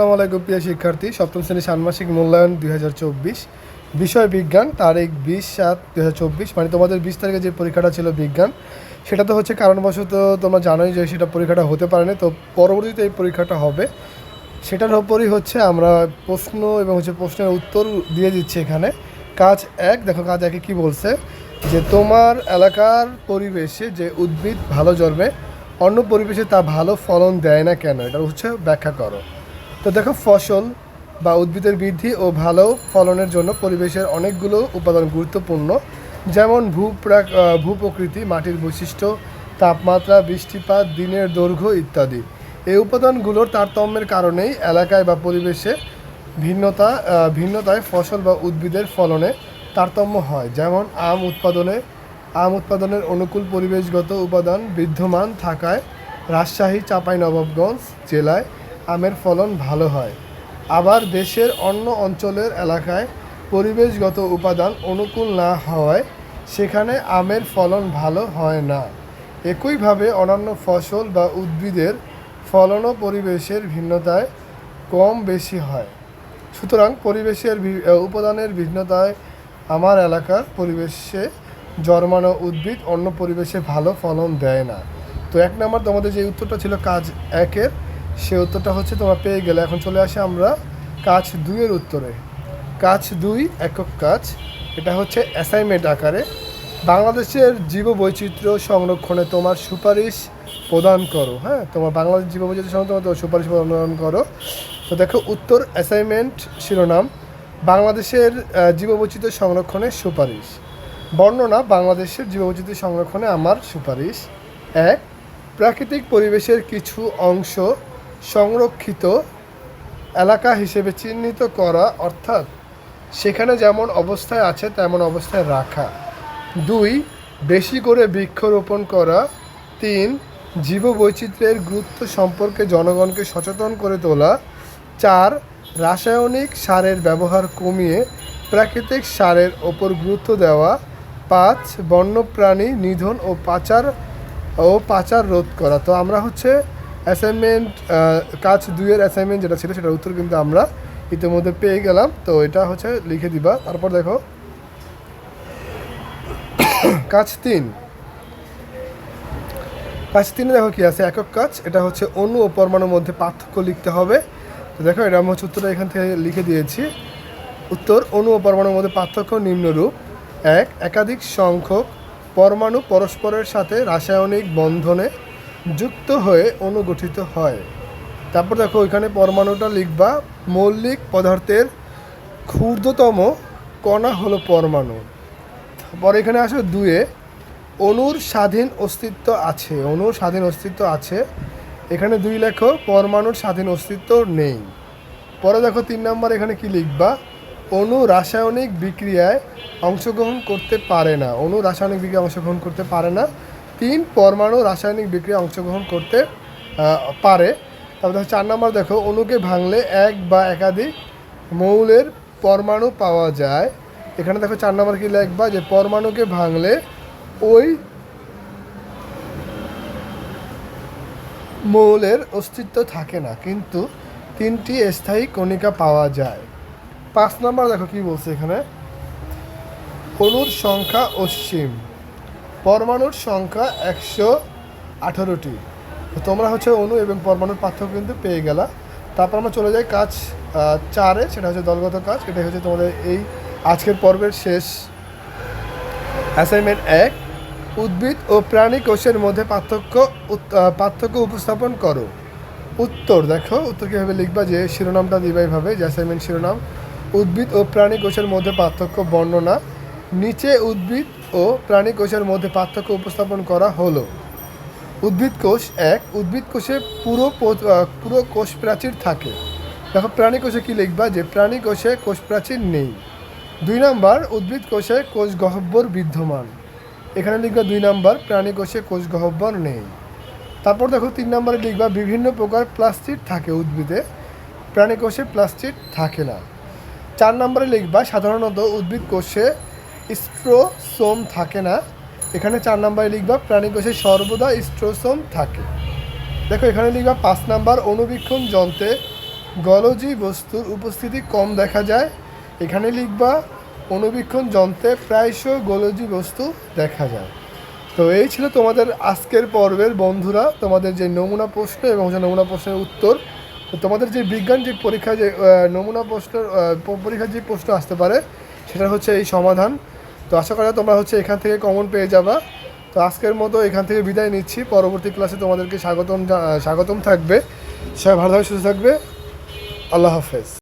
আসসালামু আলাইকুম প্রিয় শিক্ষার্থী, সপ্তম শ্রেণীর ষান্মাসিক মূল্যায়ন 2024, বিষয় বিজ্ঞান, তারিখ 20/7/2024। মানে তোমাদের 20 তারিখে যে পরীক্ষাটা ছিল বিজ্ঞান, সেটা তো হচ্ছে কারণবশত তোমরা জানোই যে সেটা পরীক্ষাটা হতে পারেনি। তো পরবর্তীতে এই পরীক্ষাটা হবে, সেটার ওপরই হচ্ছে আমরা প্রশ্ন এবং প্রশ্নের উত্তর দিয়ে দিচ্ছি। এখানে কাজ 1, দেখো কাজ 1-এ কী বলছে, যে তোমার এলাকার পরিবেশে যে উদ্ভিদ ভালো জন্মে অন্য পরিবেশে তা ভালো ফলন দেয় না কেন, এটা হচ্ছে ব্যাখ্যা করো। তো দেখো, ফসল বা উদ্ভিদের বৃদ্ধি ও ভালো ফলনের জন্য পরিবেশের অনেকগুলো উপাদান গুরুত্বপূর্ণ, যেমন ভূপ্রকৃতি, মাটির বৈশিষ্ট্য, তাপমাত্রা, বৃষ্টিপাত, দিনের দৈর্ঘ্য ইত্যাদি। এই উপাদানগুলোর তারতম্যের কারণেই এলাকায় বা পরিবেশে ভিন্নতায় ফসল বা উদ্ভিদের ফলনে তারতম্য হয়। যেমন আম উৎপাদনের অনুকূল পরিবেশগত উপাদান বিদ্যমান থাকায় রাজশাহী, চাঁপাইনবাবগঞ্জ জেলায় আমের ফলন ভালো হয়। আবার দেশের অন্য অঞ্চলের এলাকায় পরিবেশগত উপাদান অনুকূল না হওয়ায় সেখানে আমের ফলন ভালো হয় না। একইভাবে অন্যান্য ফসল বা উদ্ভিদের ফলনও পরিবেশের ভিন্নতায় কম বেশি হয়। সুতরাং পরিবেশের উপাদানের ভিন্নতায় আমার এলাকার পরিবেশে জন্মানো উদ্ভিদ অন্য পরিবেশে ভালো ফলন দেয় না। তো 1 নম্বর তোমাদের যে উত্তরটা ছিল কাজ 1-এর, সে উত্তরটা হচ্ছে তোমরা পেয়ে গেলে। এখন চলে আসে আমরা কাজ 2-এর উত্তরে। কাজ 2 একক কাজ, এটা হচ্ছে অ্যাসাইনমেন্ট আকারে। বাংলাদেশের জীববৈচিত্র্য সংরক্ষণে তোমার সুপারিশ প্রদান করো। হ্যাঁ, তোমার বাংলাদেশ জীববৈচিত্র্য সংরক্ষণে তোমার সুপারিশ প্রদান করো। তো দেখো, উত্তর অ্যাসাইনমেন্ট শিরোনাম বাংলাদেশের জীববৈচিত্র্য সংরক্ষণের সুপারিশ। বর্ণনা বাংলাদেশের জীববৈচিত্র্য সংরক্ষণে আমার সুপারিশ। 1, প্রাকৃতিক পরিবেশের কিছু অংশ সংরক্ষিত এলাকা হিসেবে চিহ্নিত করা, অর্থাৎ সেখানে যেমন অবস্থায় আছে তেমন অবস্থায় রাখা। 2, বেশি করে বৃক্ষরোপণ করা। 3, জীববৈচিত্র্যের গুরুত্ব সম্পর্কে জনগণকে সচেতন করে তোলা। 4, রাসায়নিক সারের ব্যবহার কমিয়ে প্রাকৃতিক সারের ওপর গুরুত্ব দেওয়া। 5, বন্যপ্রাণী নিধন ও পাচার রোধ করা। তো আমরা হচ্ছে অ্যাসাইনমেন্ট কাজ 2-এর অ্যাসাইনমেন্ট যেটা ছিল সেটার উত্তর কিন্তু আমরা ইতিমধ্যে পেয়ে গেলাম। তো এটা হচ্ছে লিখে দিবা। তারপর দেখো কাজ 3। কাজ 3-এ দেখো কী আছে, একক কাজ। এটা হচ্ছে অণু ও পরমাণুর মধ্যে পার্থক্য লিখতে হবে। তো দেখো, এটা আমি হচ্ছে উত্তরটা এখান থেকে লিখে দিয়েছি। উত্তর, অণু ও পরমাণুর মধ্যে পার্থক্য নিম্নরূপ। 1, একাধিক সংখ্যক পরমাণু পরস্পরের সাথে রাসায়নিক বন্ধনে যুক্ত হয়ে অণু গঠিত হয়। তারপর দেখো, ওইখানে পরমাণুটা লিখবা, মৌলিক পদার্থের ক্ষুদ্রতম কণা হলো পরমাণু। পরে এখানে আসো 2-এ, অণুর স্বাধীন অস্তিত্ব আছে। অণুর স্বাধীন অস্তিত্ব আছে, এখানে 2 লেখো, পরমাণুর স্বাধীন অস্তিত্ব নেই। পরে দেখো 3 নম্বর, এখানে কি লিখবা, অণু রাসায়নিক বিক্রিয়ায় অংশগ্রহণ করতে পারে না। অণু রাসায়নিক বিক্রিয়ায় অংশগ্রহণ করতে পারে না। 3, পরমাণু রাসায়নিক বিক্রিয়ায় অংশগ্রহণ করতে পারে। তারপর দেখো 4 নম্বর, দেখো অণুকে ভাঙলে এক বা একাধিক মৌলের পরমাণু পাওয়া যায়। এখানে দেখো 4 নম্বর কি লিখবা, যে পরমাণুকে ভাঙলে ওই মৌলের অস্তিত্ব থাকে না, কিন্তু 3টি স্থায়ী কণিকা পাওয়া যায়। 5 নম্বর দেখো কি বলছে এখানে, অণুর সংখ্যা অসীম, পরমাণুর সংখ্যা 118টি। তোমরা হচ্ছে অণু এবং পরমাণুর পার্থক্য কিন্তু পেয়ে গেলা। তারপর আমরা চলে যাই কাজ 4-এ, সেটা হচ্ছে দলগত কাজ। এটা হচ্ছে তোমাদের এই আজকের পর্বের শেষ অ্যাসাইনমেন্ট 1, উদ্ভিদ ও প্রাণী কোষের মধ্যে পার্থক্য উপস্থাপন করো। উত্তর দেখো, উত্তর কীভাবে লিখবা, যে শিরোনামটা দিবা এইভাবে, যে অ্যাসাইনমেন্ট শিরোনাম উদ্ভিদ ও প্রাণী কোষের মধ্যে পার্থক্য বর্ণনা। নিচে উদ্ভিদ ও প্রাণী কোষের মধ্যে পার্থক্য উপস্থাপন করা হলো। উদ্ভিদ কোষ 1, উদ্ভিদ কোষে পুরো কোষ প্রাচীর থাকে। দেখো প্রাণী কোষে কী লিখবা, যে প্রাণী কোষে কোষ প্রাচীর নেই। 2 নম্বর, উদ্ভিদ কোষে কোষ গহ্বর বিদ্যমান। এখানে লিখবা 2 নম্বর, প্রাণী কোষে কোষ গহ্বর নেই। তারপর দেখো 3 নম্বরে লিখবা, বিভিন্ন প্রকার প্লাস্টিড থাকে উদ্ভিদে, প্রাণী কোষে প্লাস্টিড থাকে না। 4 নম্বরে লিখবা, সাধারণত উদ্ভিদ কোষে স্ট্রোসোম থাকে না। এখানে 4 নম্বরে লিখবা, প্রাণী কোষে সর্বদা স্ট্রোসোম থাকে। দেখো এখানে লিখবা 5 নাম্বার, অণুবীক্ষণ যন্ত্রে গলজি বস্তুর উপস্থিতি কম দেখা যায়। এখানে লিখবা অণুবীক্ষণ যন্ত্রে প্রায়শ গলজি বস্তু দেখা যায়। তো এই ছিল তোমাদের আজকের পর্বের বন্ধুরা, তোমাদের যে নমুনা প্রশ্ন এবং যে নমুনা প্রশ্নের উত্তর। তো তোমাদের যে বিজ্ঞান যে পরীক্ষা যে নমুনা প্রশ্নের পরীক্ষার যে প্রশ্ন আসতে পারে সেটা হচ্ছে এই সমাধান। তো আশা করি তোমরা হচ্ছে এখান থেকে কমন পেয়ে যাবা। তো আজকের মতো এখান থেকে বিদায় নিচ্ছি। পরবর্তী ক্লাসে তোমাদেরকে স্বাগতম থাকবে। সবাই ভালোভাবে সুস্থ থাকবে। আল্লাহ হাফেজ।